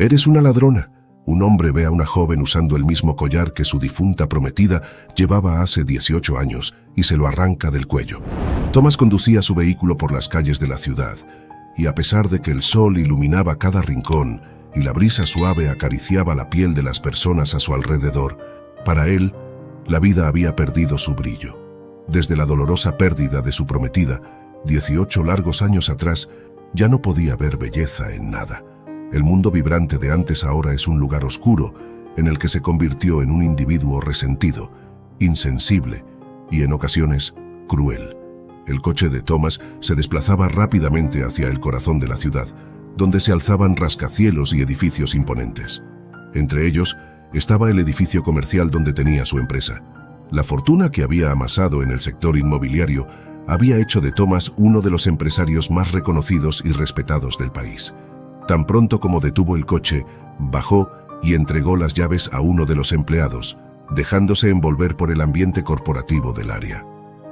«Eres una ladrona». Un hombre ve a una joven usando el mismo collar que su difunta prometida llevaba hace 18 años y se lo arranca del cuello. Thomas conducía su vehículo por las calles de la ciudad y a pesar de que el sol iluminaba cada rincón y la brisa suave acariciaba la piel de las personas a su alrededor, para él, la vida había perdido su brillo. Desde la dolorosa pérdida de su prometida, 18 largos años atrás, ya no podía ver belleza en nada. El mundo vibrante de antes ahora es un lugar oscuro en el que se convirtió en un individuo resentido, insensible y en ocasiones cruel. El coche de Thomas se desplazaba rápidamente hacia el corazón de la ciudad, donde se alzaban rascacielos y edificios imponentes. Entre ellos estaba el edificio comercial donde tenía su empresa. La fortuna que había amasado en el sector inmobiliario había hecho de Thomas uno de los empresarios más reconocidos y respetados del país. Tan pronto como detuvo el coche, bajó y entregó las llaves a uno de los empleados, dejándose envolver por el ambiente corporativo del área.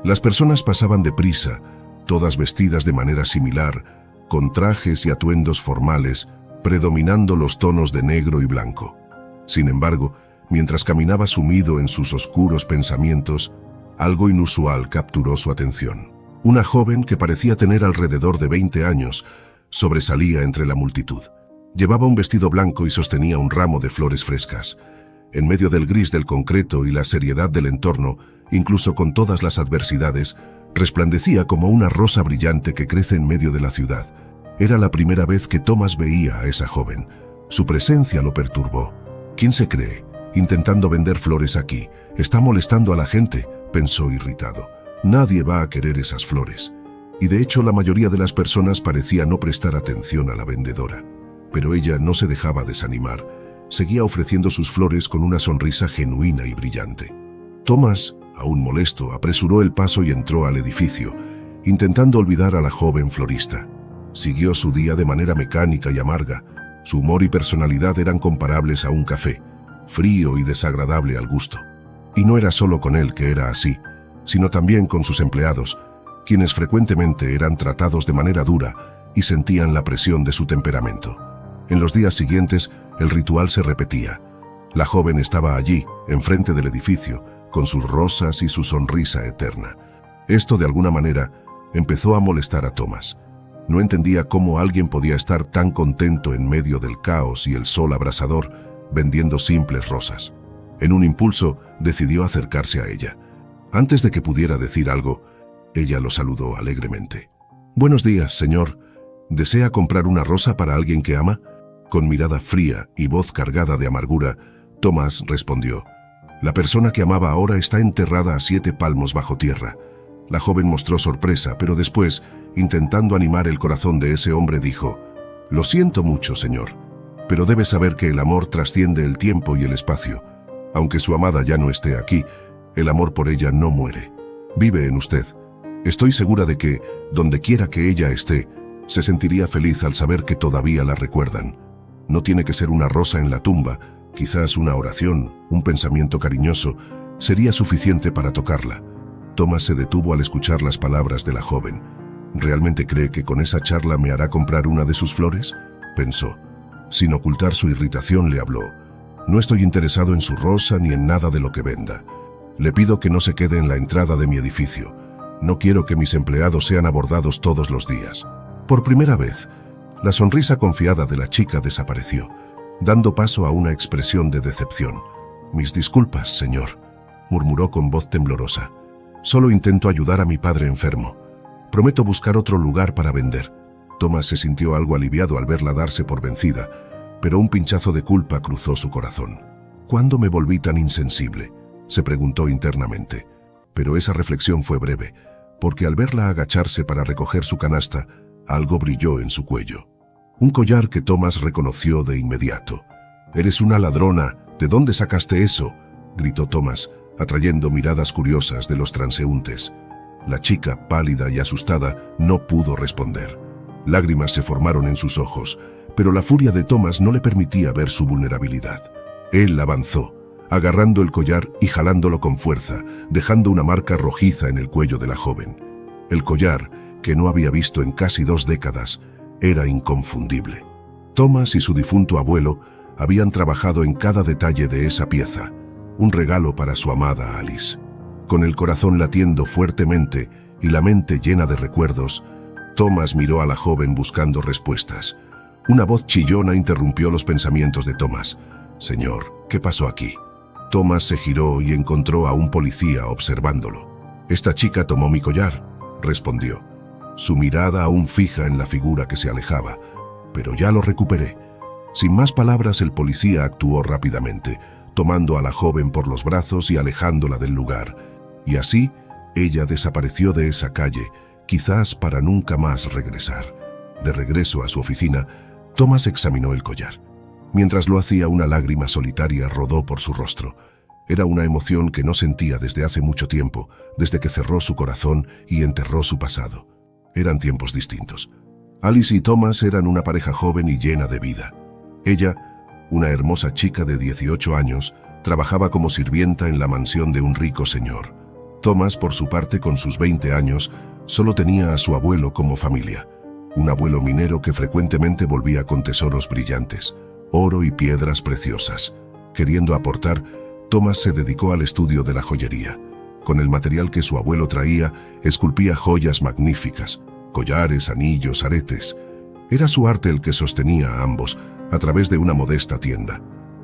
Las personas pasaban deprisa, todas vestidas de manera similar, con trajes y atuendos formales, predominando los tonos de negro y blanco. Sin embargo, mientras caminaba sumido en sus oscuros pensamientos, algo inusual capturó su atención. Una joven que parecía tener alrededor de 20 años, sobresalía entre la multitud. Llevaba un vestido blanco y sostenía un ramo de flores frescas. En medio del gris del concreto y la seriedad del entorno, incluso con todas las adversidades, resplandecía como una rosa brillante que crece en medio de la ciudad. Era la primera vez que Thomas veía a esa joven. Su presencia lo perturbó. ¿Quién se cree? Intentando vender flores aquí. Está molestando a la gente, pensó irritado. Nadie va a querer esas flores. Y de hecho la mayoría de las personas parecía no prestar atención a la vendedora. Pero ella no se dejaba desanimar. Seguía ofreciendo sus flores con una sonrisa genuina y brillante. Thomas, aún molesto, apresuró el paso y entró al edificio, intentando olvidar a la joven florista. Siguió su día de manera mecánica y amarga. Su humor y personalidad eran comparables a un café, frío y desagradable al gusto. Y no era solo con él que era así, sino también con sus empleados, quienes frecuentemente eran tratados de manera dura y sentían la presión de su temperamento. En los días siguientes, el ritual se repetía. La joven estaba allí, enfrente del edificio, con sus rosas y su sonrisa eterna. Esto, de alguna manera, empezó a molestar a Thomas. No entendía cómo alguien podía estar tan contento en medio del caos y el sol abrasador, vendiendo simples rosas. En un impulso, decidió acercarse a ella. Antes de que pudiera decir algo, ella lo saludó alegremente. «Buenos días, señor. ¿Desea comprar una rosa para alguien que ama?» Con mirada fría y voz cargada de amargura, Thomas respondió: «La persona que amaba ahora está enterrada a 7 palmos bajo tierra». La joven mostró sorpresa, pero después, intentando animar el corazón de ese hombre, dijo: «Lo siento mucho, señor, pero debe saber que el amor trasciende el tiempo y el espacio. Aunque su amada ya no esté aquí, el amor por ella no muere. Vive en usted. Estoy segura de que, donde quiera que ella esté, se sentiría feliz al saber que todavía la recuerdan. No tiene que ser una rosa en la tumba, quizás una oración, un pensamiento cariñoso, sería suficiente para tocarla». Thomas se detuvo al escuchar las palabras de la joven. ¿Realmente cree que con esa charla me hará comprar una de sus flores?, pensó. Sin ocultar su irritación le habló: «No estoy interesado en su rosa ni en nada de lo que venda. Le pido que no se quede en la entrada de mi edificio. No quiero que mis empleados sean abordados todos los días». Por primera vez, la sonrisa confiada de la chica desapareció, dando paso a una expresión de decepción. «Mis disculpas, señor», murmuró con voz temblorosa. «Solo intento ayudar a mi padre enfermo. Prometo buscar otro lugar para vender». Thomas se sintió algo aliviado al verla darse por vencida, pero un pinchazo de culpa cruzó su corazón. «¿Cuándo me volví tan insensible?», se preguntó internamente. Pero esa reflexión fue breve, porque al verla agacharse para recoger su canasta, algo brilló en su cuello. Un collar que Thomas reconoció de inmediato. «Eres una ladrona. ¿De dónde sacaste eso?», gritó Thomas, atrayendo miradas curiosas de los transeúntes. La chica, pálida y asustada, no pudo responder. Lágrimas se formaron en sus ojos, pero la furia de Thomas no le permitía ver su vulnerabilidad. Él avanzó, agarrando el collar y jalándolo con fuerza, dejando una marca rojiza en el cuello de la joven. El collar, que no había visto en casi 2 décadas, era inconfundible. Thomas y su difunto abuelo habían trabajado en cada detalle de esa pieza, un regalo para su amada Alice. Con el corazón latiendo fuertemente y la mente llena de recuerdos, Thomas miró a la joven buscando respuestas. Una voz chillona interrumpió los pensamientos de Thomas. «Señor, ¿qué pasó aquí?» Thomas se giró y encontró a un policía observándolo. «Esta chica tomó mi collar», respondió, su mirada aún fija en la figura que se alejaba. «Pero ya lo recuperé». Sin más palabras, el policía actuó rápidamente, tomando a la joven por los brazos y alejándola del lugar. Y así, ella desapareció de esa calle, quizás para nunca más regresar. De regreso a su oficina, Thomas examinó el collar. Mientras lo hacía, una lágrima solitaria rodó por su rostro. Era una emoción que no sentía desde hace mucho tiempo, desde que cerró su corazón y enterró su pasado. Eran tiempos distintos. Alice y Thomas eran una pareja joven y llena de vida. Ella, una hermosa chica de 18 años, trabajaba como sirvienta en la mansión de un rico señor. Thomas, por su parte, con sus 20 años, solo tenía a su abuelo como familia. Un abuelo minero que frecuentemente volvía con tesoros brillantes, oro y piedras preciosas. Queriendo aportar, Thomas se dedicó al estudio de la joyería. Con el material que su abuelo traía, esculpía joyas magníficas, collares, anillos, aretes. Era su arte el que sostenía a ambos a través de una modesta tienda.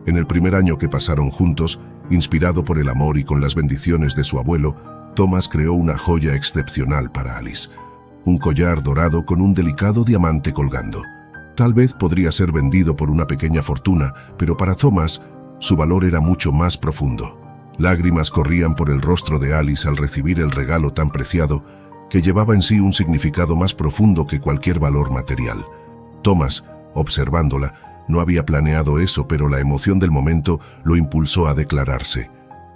En el primer año que pasaron juntos, inspirado por el amor y con las bendiciones de su abuelo, Thomas creó una joya excepcional para Alice. Un collar dorado con un delicado diamante colgando. Tal vez podría ser vendido por una pequeña fortuna, pero para Thomas, su valor era mucho más profundo. Lágrimas corrían por el rostro de Alice al recibir el regalo tan preciado, que llevaba en sí un significado más profundo que cualquier valor material. Thomas, observándola, no había planeado eso, pero la emoción del momento lo impulsó a declararse.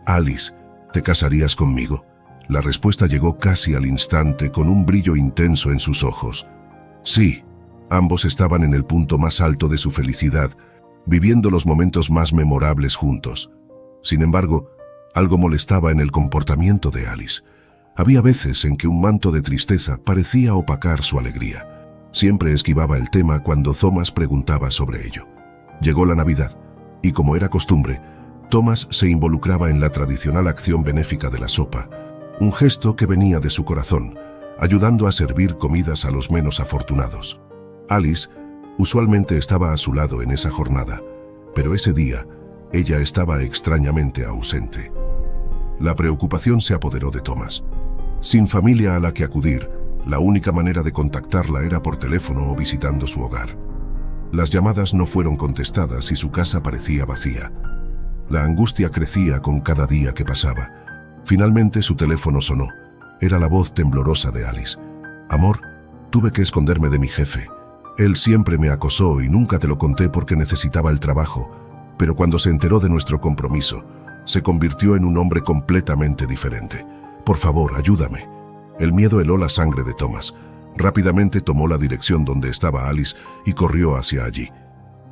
«Alice, ¿te casarías conmigo?» La respuesta llegó casi al instante, con un brillo intenso en sus ojos. Sí, ambos estaban en el punto más alto de su felicidad, viviendo los momentos más memorables juntos. Sin embargo, algo molestaba en el comportamiento de Alice. Había veces en que un manto de tristeza parecía opacar su alegría. Siempre esquivaba el tema cuando Thomas preguntaba sobre ello. Llegó la Navidad, y como era costumbre, Thomas se involucraba en la tradicional acción benéfica de la sopa, un gesto que venía de su corazón, ayudando a servir comidas a los menos afortunados. Alice usualmente estaba a su lado en esa jornada, pero ese día ella estaba extrañamente ausente. La preocupación se apoderó de Thomas. Sin familia a la que acudir, la única manera de contactarla era por teléfono o visitando su hogar. Las llamadas no fueron contestadas y su casa parecía vacía. La angustia crecía con cada día que pasaba. Finalmente su teléfono sonó. Era la voz temblorosa de Alice. «Amor, tuve que esconderme de mi jefe. Él siempre me acosó y nunca te lo conté porque necesitaba el trabajo, pero cuando se enteró de nuestro compromiso, se convirtió en un hombre completamente diferente. Por favor, ayúdame». El miedo heló la sangre de Thomas. Rápidamente tomó la dirección donde estaba Alice y corrió hacia allí.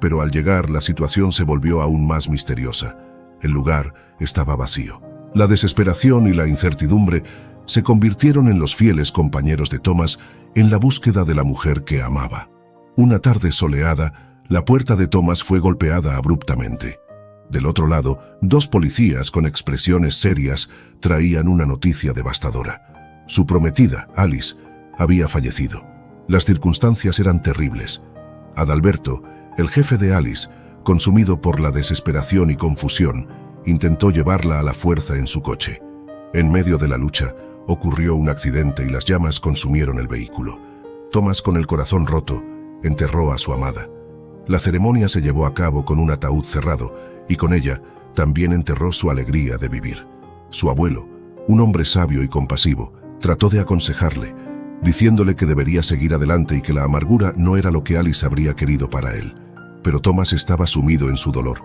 Pero al llegar, la situación se volvió aún más misteriosa. El lugar estaba vacío. La desesperación y la incertidumbre se convirtieron en los fieles compañeros de Thomas en la búsqueda de la mujer que amaba. Una tarde soleada, la puerta de Thomas fue golpeada abruptamente. Del otro lado, dos policías con expresiones serias traían una noticia devastadora. Su prometida, Alice, había fallecido. Las circunstancias eran terribles. Adalberto, el jefe de Alice, consumido por la desesperación y confusión, intentó llevarla a la fuerza en su coche. En medio de la lucha, ocurrió un accidente y las llamas consumieron el vehículo. Thomas, con el corazón roto, enterró a su amada. La ceremonia se llevó a cabo con un ataúd cerrado y con ella también enterró su alegría de vivir. Su abuelo, un hombre sabio y compasivo, trató de aconsejarle, diciéndole que debería seguir adelante y que la amargura no era lo que Alice habría querido para él. Pero Thomas estaba sumido en su dolor,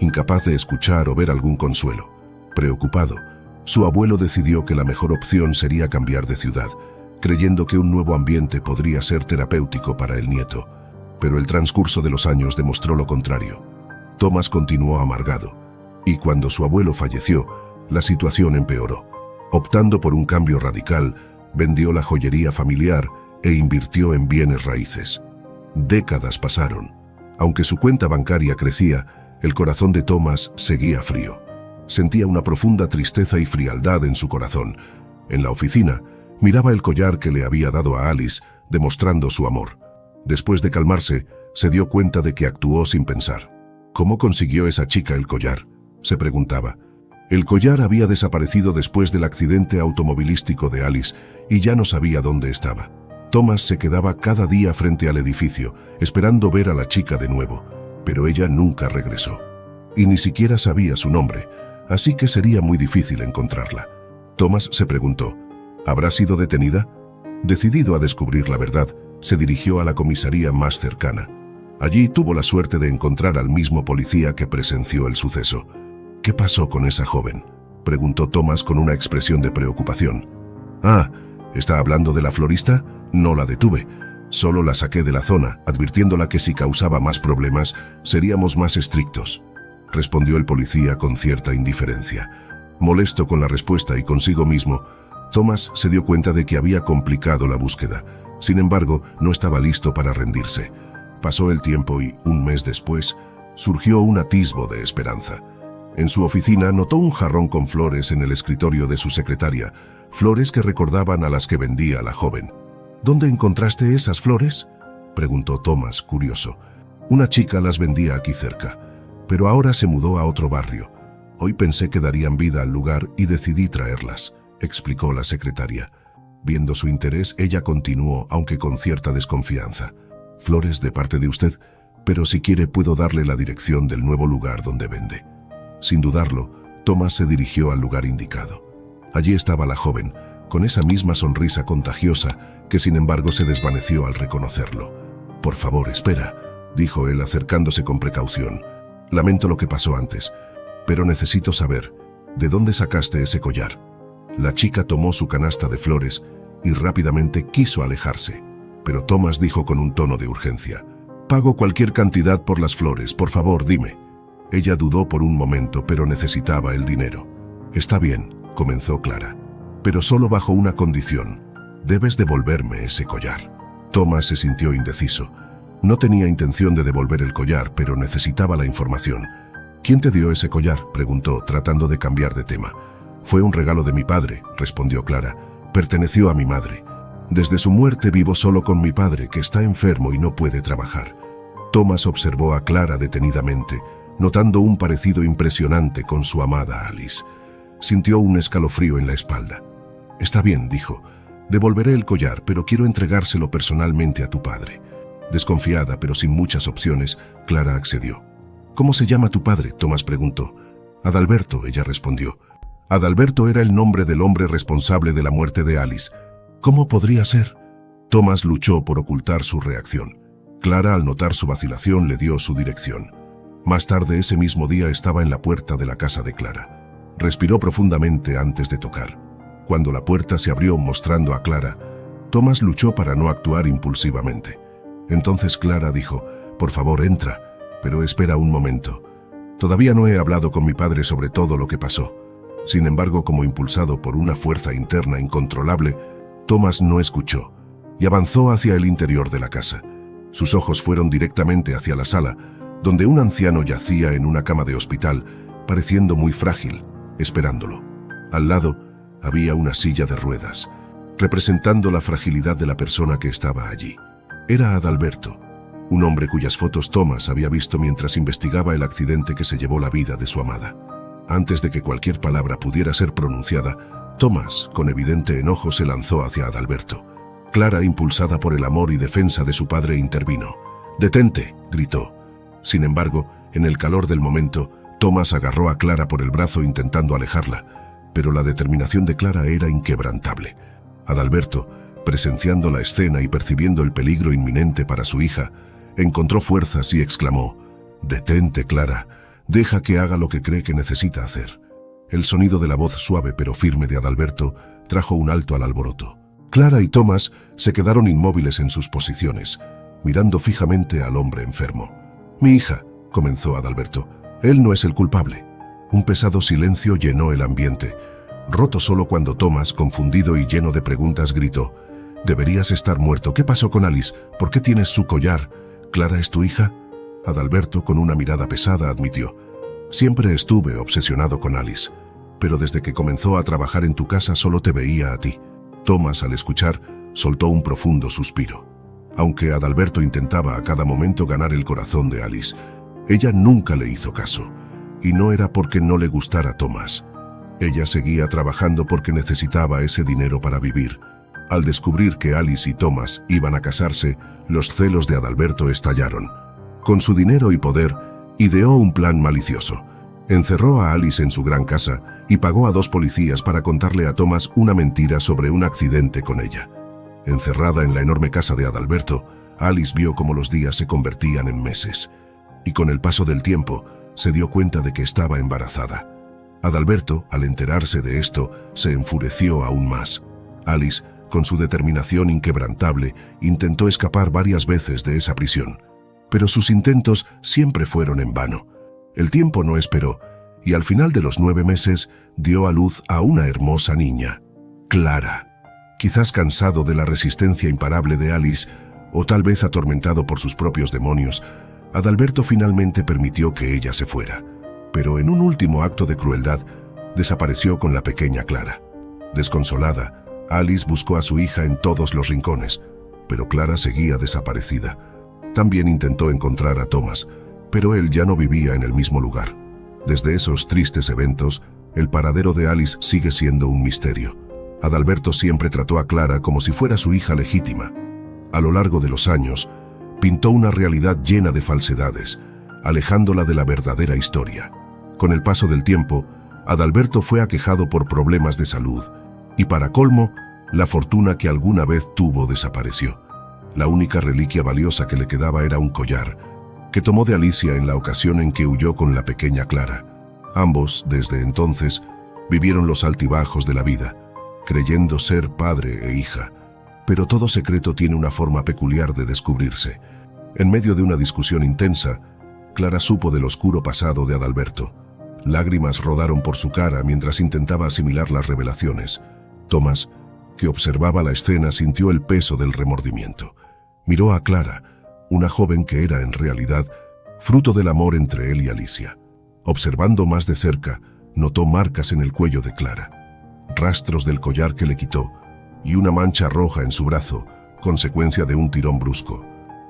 incapaz de escuchar o ver algún consuelo. Preocupado, su abuelo decidió que la mejor opción sería cambiar de ciudad, creyendo que un nuevo ambiente podría ser terapéutico para el nieto. Pero el transcurso de los años demostró lo contrario. Thomas continuó amargado, y cuando su abuelo falleció, la situación empeoró. Optando por un cambio radical, vendió la joyería familiar e invirtió en bienes raíces. Décadas pasaron. Aunque su cuenta bancaria crecía, el corazón de Thomas seguía frío. Sentía una profunda tristeza y frialdad en su corazón. En la oficina, miraba el collar que le había dado a Alice, demostrando su amor. Después de calmarse, se dio cuenta de que actuó sin pensar. ¿Cómo consiguió esa chica el collar?, se preguntaba. El collar había desaparecido después del accidente automovilístico de Alice y ya no sabía dónde estaba. Thomas se quedaba cada día frente al edificio, esperando ver a la chica de nuevo, pero ella nunca regresó. Y ni siquiera sabía su nombre, así que sería muy difícil encontrarla. Thomas se preguntó, ¿habrá sido detenida? Decidido a descubrir la verdad, se dirigió a la comisaría más cercana. Allí tuvo la suerte de encontrar al mismo policía que presenció el suceso. ¿Qué pasó con esa joven?, preguntó Thomas con una expresión de preocupación. Ah, ¿está hablando de la florista? No la detuve. Solo la saqué de la zona, advirtiéndola que si causaba más problemas, seríamos más estrictos, respondió el policía con cierta indiferencia. Molesto con la respuesta y consigo mismo, Thomas se dio cuenta de que había complicado la búsqueda. Sin embargo, no estaba listo para rendirse. Pasó el tiempo y, un mes después, surgió un atisbo de esperanza. En su oficina notó un jarrón con flores en el escritorio de su secretaria, flores que recordaban a las que vendía la joven. ¿Dónde encontraste esas flores?, preguntó Thomas, curioso. Una chica las vendía aquí cerca, pero ahora se mudó a otro barrio. Hoy pensé que darían vida al lugar y decidí traerlas, explicó la secretaria. Viendo su interés, ella continuó, aunque con cierta desconfianza. Flores de parte de usted, pero si quiere puedo darle la dirección del nuevo lugar donde vende. Sin dudarlo, Thomas se dirigió al lugar indicado. Allí estaba la joven, con esa misma sonrisa contagiosa que sin embargo se desvaneció al reconocerlo. Por favor, espera, dijo él acercándose con precaución. Lamento lo que pasó antes, pero necesito saber, ¿de dónde sacaste ese collar? La chica tomó su canasta de flores y rápidamente quiso alejarse, pero Thomas dijo con un tono de urgencia, «Pago cualquier cantidad por las flores, por favor, dime». Ella dudó por un momento, pero necesitaba el dinero. «Está bien», comenzó Clara, «pero solo bajo una condición. Debes devolverme ese collar». Thomas se sintió indeciso. No tenía intención de devolver el collar, pero necesitaba la información. «¿Quién te dio ese collar?», preguntó, tratando de cambiar de tema. «Fue un regalo de mi padre», respondió Clara. «Perteneció a mi madre. Desde su muerte vivo solo con mi padre, que está enfermo y no puede trabajar». Thomas observó a Clara detenidamente, notando un parecido impresionante con su amada Alice. Sintió un escalofrío en la espalda. «Está bien», dijo. «Devolveré el collar, pero quiero entregárselo personalmente a tu padre». Desconfiada, pero sin muchas opciones, Clara accedió. «¿Cómo se llama tu padre?», Thomas preguntó. «Adalberto», ella respondió. Adalberto era el nombre del hombre responsable de la muerte de Alice. ¿Cómo podría ser? Thomas luchó por ocultar su reacción. Clara, al notar su vacilación, le dio su dirección. Más tarde ese mismo día estaba en la puerta de la casa de Clara. Respiró profundamente antes de tocar. Cuando la puerta se abrió mostrando a Clara, Thomas luchó para no actuar impulsivamente. Entonces Clara dijo, «Por favor, entra, pero espera un momento. Todavía no he hablado con mi padre sobre todo lo que pasó». Sin embargo, como impulsado por una fuerza interna incontrolable, Thomas no escuchó y avanzó hacia el interior de la casa. Sus ojos fueron directamente hacia la sala, donde un anciano yacía en una cama de hospital, pareciendo muy frágil, esperándolo. Al lado había una silla de ruedas, representando la fragilidad de la persona que estaba allí. Era Adalberto, un hombre cuyas fotos Thomas había visto mientras investigaba el accidente que se llevó la vida de su amada. Antes de que cualquier palabra pudiera ser pronunciada, Thomas, con evidente enojo, se lanzó hacia Adalberto. Clara, impulsada por el amor y defensa de su padre, intervino. «¡Detente!», gritó. Sin embargo, en el calor del momento, Thomas agarró a Clara por el brazo intentando alejarla, pero la determinación de Clara era inquebrantable. Adalberto, presenciando la escena y percibiendo el peligro inminente para su hija, encontró fuerzas y exclamó, «¡Detente, Clara! Deja que haga lo que cree que necesita hacer». El sonido de la voz suave pero firme de Adalberto trajo un alto al alboroto. Clara y Thomas se quedaron inmóviles en sus posiciones, mirando fijamente al hombre enfermo. «Mi hija», comenzó Adalberto, «él no es el culpable». Un pesado silencio llenó el ambiente, roto solo cuando Thomas, confundido y lleno de preguntas, gritó, «Deberías estar muerto. ¿Qué pasó con Alice? ¿Por qué tienes su collar? ¿Clara es tu hija?». Adalberto, con una mirada pesada, admitió: «Siempre estuve obsesionado con Alice, pero desde que comenzó a trabajar en tu casa solo te veía a ti». Thomas, al escuchar, soltó un profundo suspiro. Aunque Adalberto intentaba a cada momento ganar el corazón de Alice, ella nunca le hizo caso. Y no era porque no le gustara Thomas. Ella seguía trabajando porque necesitaba ese dinero para vivir. Al descubrir que Alice y Thomas iban a casarse, los celos de Adalberto estallaron. Con su dinero y poder, ideó un plan malicioso. Encerró a Alice en su gran casa y pagó a 2 policías para contarle a Thomas una mentira sobre un accidente con ella. Encerrada en la enorme casa de Adalberto, Alice vio cómo los días se convertían en meses. Y con el paso del tiempo, se dio cuenta de que estaba embarazada. Adalberto, al enterarse de esto, se enfureció aún más. Alice, con su determinación inquebrantable, intentó escapar varias veces de esa prisión. Pero sus intentos siempre fueron en vano. El tiempo no esperó, y al final de los 9 meses dio a luz a una hermosa niña, Clara. Quizás cansado de la resistencia imparable de Alice, o tal vez atormentado por sus propios demonios, Adalberto finalmente permitió que ella se fuera. Pero en un último acto de crueldad, desapareció con la pequeña Clara. Desconsolada, Alice buscó a su hija en todos los rincones, pero Clara seguía desaparecida. También intentó encontrar a Thomas, pero él ya no vivía en el mismo lugar. Desde esos tristes eventos, el paradero de Alice sigue siendo un misterio. Adalberto siempre trató a Clara como si fuera su hija legítima. A lo largo de los años, pintó una realidad llena de falsedades, alejándola de la verdadera historia. Con el paso del tiempo, Adalberto fue aquejado por problemas de salud, y para colmo, la fortuna que alguna vez tuvo desapareció. La única reliquia valiosa que le quedaba era un collar, que tomó de Alicia en la ocasión en que huyó con la pequeña Clara. Ambos, desde entonces, vivieron los altibajos de la vida, creyendo ser padre e hija. Pero todo secreto tiene una forma peculiar de descubrirse. En medio de una discusión intensa, Clara supo del oscuro pasado de Adalberto. Lágrimas rodaron por su cara mientras intentaba asimilar las revelaciones. Thomas, que observaba la escena, sintió el peso del remordimiento. Miró a Clara, una joven que era en realidad fruto del amor entre él y Alicia. Observando más de cerca, notó marcas en el cuello de Clara, rastros del collar que le quitó y una mancha roja en su brazo, consecuencia de un tirón brusco.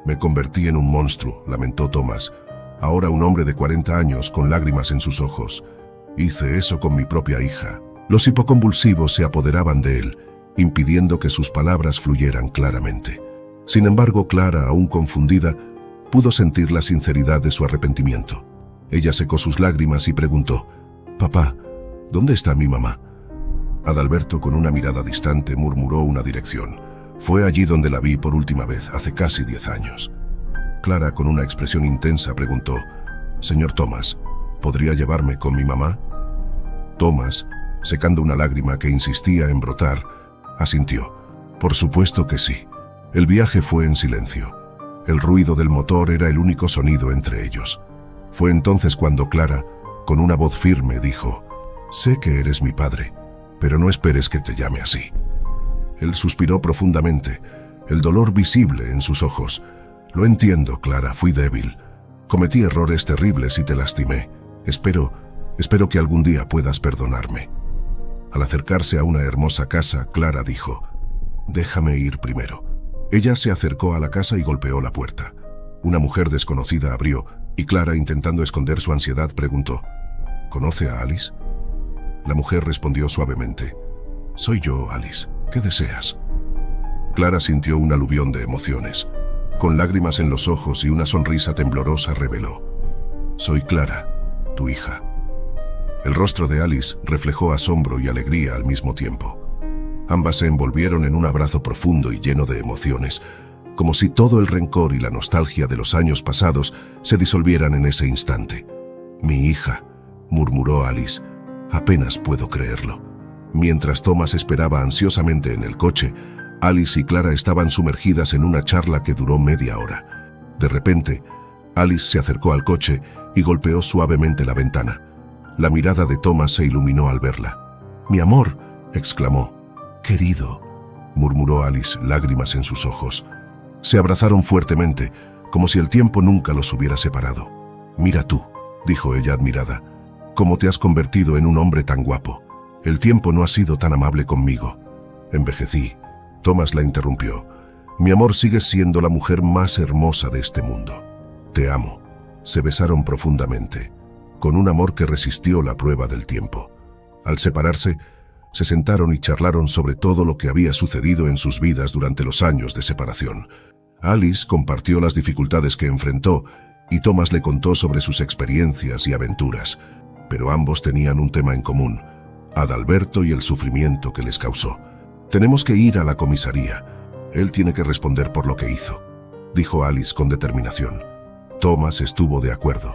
«Me convertí en un monstruo», lamentó Thomas, ahora un hombre de 40 años con lágrimas en sus ojos. «Hice eso con mi propia hija». Los hipoconvulsivos se apoderaban de él, impidiendo que sus palabras fluyeran claramente. Sin embargo, Clara, aún confundida, pudo sentir la sinceridad de su arrepentimiento. Ella secó sus lágrimas y preguntó: «Papá, ¿dónde está mi mamá?». Adalberto, con una mirada distante, murmuró una dirección. «Fue allí donde la vi por última vez, hace casi 10 años». Clara, con una expresión intensa, preguntó: «Señor Thomas, ¿podría llevarme con mi mamá?». Thomas, secando una lágrima que insistía en brotar, asintió: «Por supuesto que sí». El viaje fue en silencio. El ruido del motor era el único sonido entre ellos. Fue entonces cuando Clara, con una voz firme, dijo: «Sé que eres mi padre, pero no esperes que te llame así». Él suspiró profundamente, el dolor visible en sus ojos. «Lo entiendo, Clara, fui débil. Cometí errores terribles y te lastimé. Espero que algún día puedas perdonarme». Al acercarse a una hermosa casa, Clara dijo: «Déjame ir primero». Ella se acercó a la casa y golpeó la puerta. Una mujer desconocida abrió, y Clara, intentando esconder su ansiedad, preguntó: «¿Conoce a Alice?». La mujer respondió suavemente: «Soy yo, Alice. ¿Qué deseas?». Clara sintió un aluvión de emociones. Con lágrimas en los ojos y una sonrisa temblorosa reveló: «Soy Clara, tu hija». El rostro de Alice reflejó asombro y alegría al mismo tiempo. Ambas se envolvieron en un abrazo profundo y lleno de emociones, como si todo el rencor y la nostalgia de los años pasados se disolvieran en ese instante. «Mi hija», murmuró Alice, «apenas puedo creerlo». Mientras Thomas esperaba ansiosamente en el coche, Alice y Clara estaban sumergidas en una charla que duró media hora. De repente, Alice se acercó al coche y golpeó suavemente la ventana. La mirada de Thomas se iluminó al verla. «Mi amor», exclamó. «Querido», murmuró Alice, lágrimas en sus ojos. Se abrazaron fuertemente, como si el tiempo nunca los hubiera separado. «Mira tú», dijo ella admirada, «cómo te has convertido en un hombre tan guapo. El tiempo no ha sido tan amable conmigo». «Envejecí», Thomas la interrumpió. «Mi amor, sigues siendo la mujer más hermosa de este mundo. Te amo». Se besaron profundamente, con un amor que resistió la prueba del tiempo. Al separarse, se sentaron y charlaron sobre todo lo que había sucedido en sus vidas durante los años de separación. Alice compartió las dificultades que enfrentó y Thomas le contó sobre sus experiencias y aventuras, pero ambos tenían un tema en común: Adalberto y el sufrimiento que les causó. «Tenemos que ir a la comisaría. Él tiene que responder por lo que hizo», dijo Alice con determinación. Thomas estuvo de acuerdo,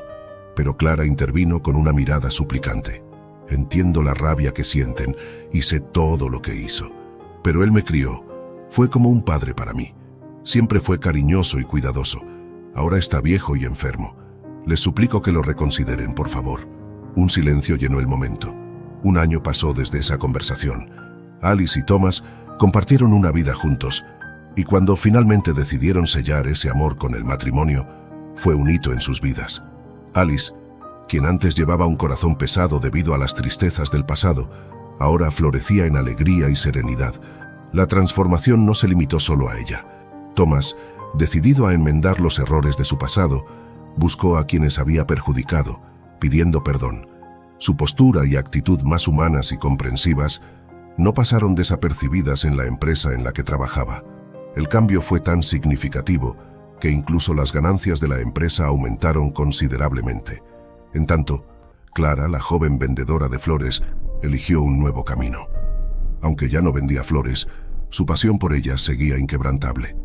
pero Clara intervino con una mirada suplicante. «Entiendo la rabia que sienten y sé todo lo que hizo. Pero él me crió. Fue como un padre para mí. Siempre fue cariñoso y cuidadoso. Ahora está viejo y enfermo. Les suplico que lo reconsideren, por favor». Un silencio llenó el momento. Un año pasó desde esa conversación. Alice y Thomas compartieron una vida juntos, y cuando finalmente decidieron sellar ese amor con el matrimonio, fue un hito en sus vidas. Alice, quien antes llevaba un corazón pesado debido a las tristezas del pasado, ahora florecía en alegría y serenidad. La transformación no se limitó solo a ella. Thomas, decidido a enmendar los errores de su pasado, buscó a quienes había perjudicado, pidiendo perdón. Su postura y actitud más humanas y comprensivas no pasaron desapercibidas en la empresa en la que trabajaba. El cambio fue tan significativo que incluso las ganancias de la empresa aumentaron considerablemente. En tanto, Clara, la joven vendedora de flores, eligió un nuevo camino. Aunque ya no vendía flores, su pasión por ellas seguía inquebrantable.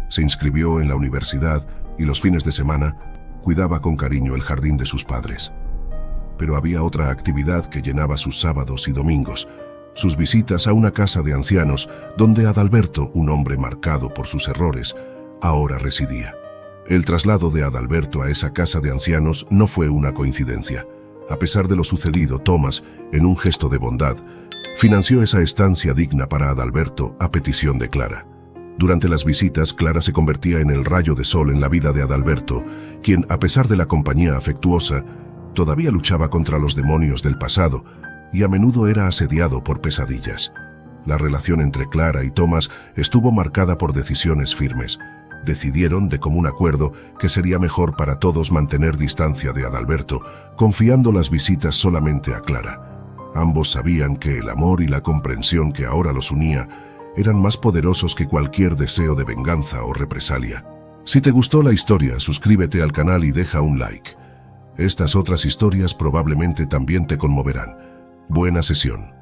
Se inscribió en la universidad y los fines de semana cuidaba con cariño el jardín de sus padres. Pero había otra actividad que llenaba sus sábados y domingos: sus visitas a una casa de ancianos donde Adalberto, un hombre marcado por sus errores, ahora residía. El traslado de Adalberto a esa casa de ancianos no fue una coincidencia. A pesar de lo sucedido, Thomas, en un gesto de bondad, financió esa estancia digna para Adalberto a petición de Clara. Durante las visitas, Clara se convertía en el rayo de sol en la vida de Adalberto, quien, a pesar de la compañía afectuosa, todavía luchaba contra los demonios del pasado y a menudo era asediado por pesadillas. La relación entre Clara y Thomas estuvo marcada por decisiones firmes. Decidieron de común acuerdo que sería mejor para todos mantener distancia de Adalberto, confiando las visitas solamente a Clara. Ambos sabían que el amor y la comprensión que ahora los unía eran más poderosos que cualquier deseo de venganza o represalia. Si te gustó la historia, suscríbete al canal y deja un like. Estas otras historias probablemente también te conmoverán. Buena sesión.